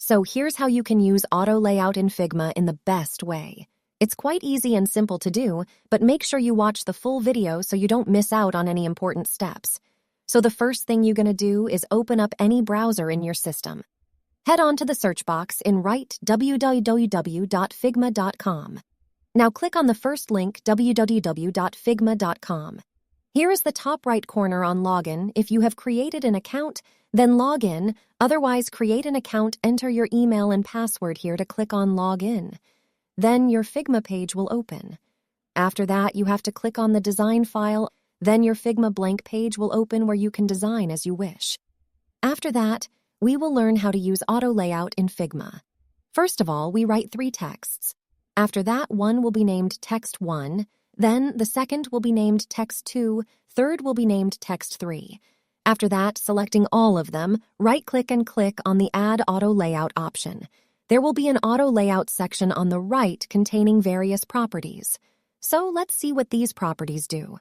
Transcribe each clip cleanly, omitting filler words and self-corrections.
So here's how you can use auto layout in Figma in the best way. It's quite easy and simple to do, but make sure you watch the full video so you don't miss out on any important steps. So the first thing you're going to do is open up any browser in your system. Head on to the search box and write www.figma.com. Now click on the first link, www.figma.com. Here is the top right corner on Login. If you have created an account, then log in. Otherwise, create an account, enter your email and password here to click on Login. Then your Figma page will open. After that, you have to click on the design file. Then your Figma blank page will open where you can design as you wish. After that, we will learn how to use auto layout in Figma. First of all, we write 3 texts. After that, one will be named text 1. Then the second will be named text 2. Third will be named text 3. After that, selecting all of them, right-click and click on the Add Auto Layout option. There will be an auto layout section on the right containing various properties. So let's see what these properties do.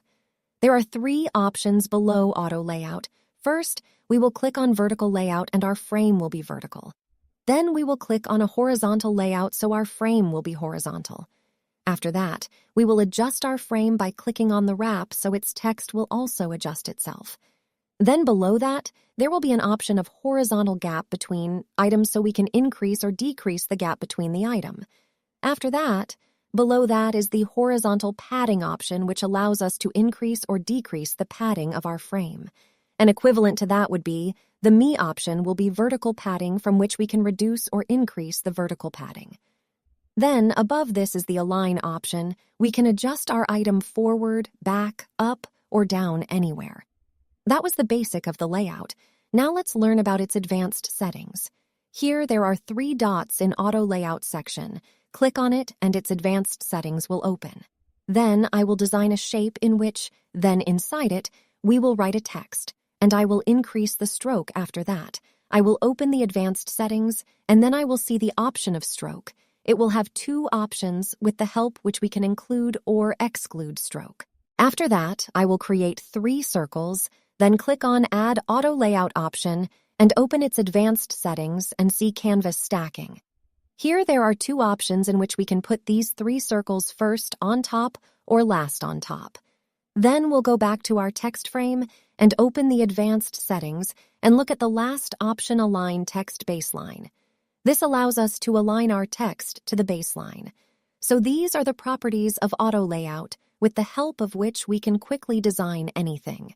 There are 3 options below auto layout. First, we will click on vertical layout and our frame will be vertical. Then we will click on a horizontal layout so our frame will be horizontal. After that, we will adjust our frame by clicking on the wrap so its text will also adjust itself. Then below that, there will be an option of horizontal gap between items so we can increase or decrease the gap between the item. After that, below that is the horizontal padding option, which allows us to increase or decrease the padding of our frame. An equivalent to that would be the Me option will be vertical padding from which we can reduce or increase the vertical padding. Then above this is the Align option. We can adjust our item forward, back, up, or down anywhere. That was the basic of the layout. Now let's learn about its advanced settings. Here there are 3 dots in Auto Layout section. Click on it and its advanced settings will open. Then I will design a shape in which, then inside it, we will write a text, and I will increase the stroke after that. I will open the advanced settings, and then I will see the option of stroke. It will have 2 options with the help which we can include or exclude stroke. After that, I will create 3 circles, then click on Add Auto Layout option and open its advanced settings and see Canvas stacking. Here there are 2 options in which we can put these 3 circles first on top or last on top. Then we'll go back to our text frame and open the advanced settings and look at the last option, Align Text Baseline. This allows us to align our text to the baseline. So these are the properties of auto layout, with the help of which we can quickly design anything.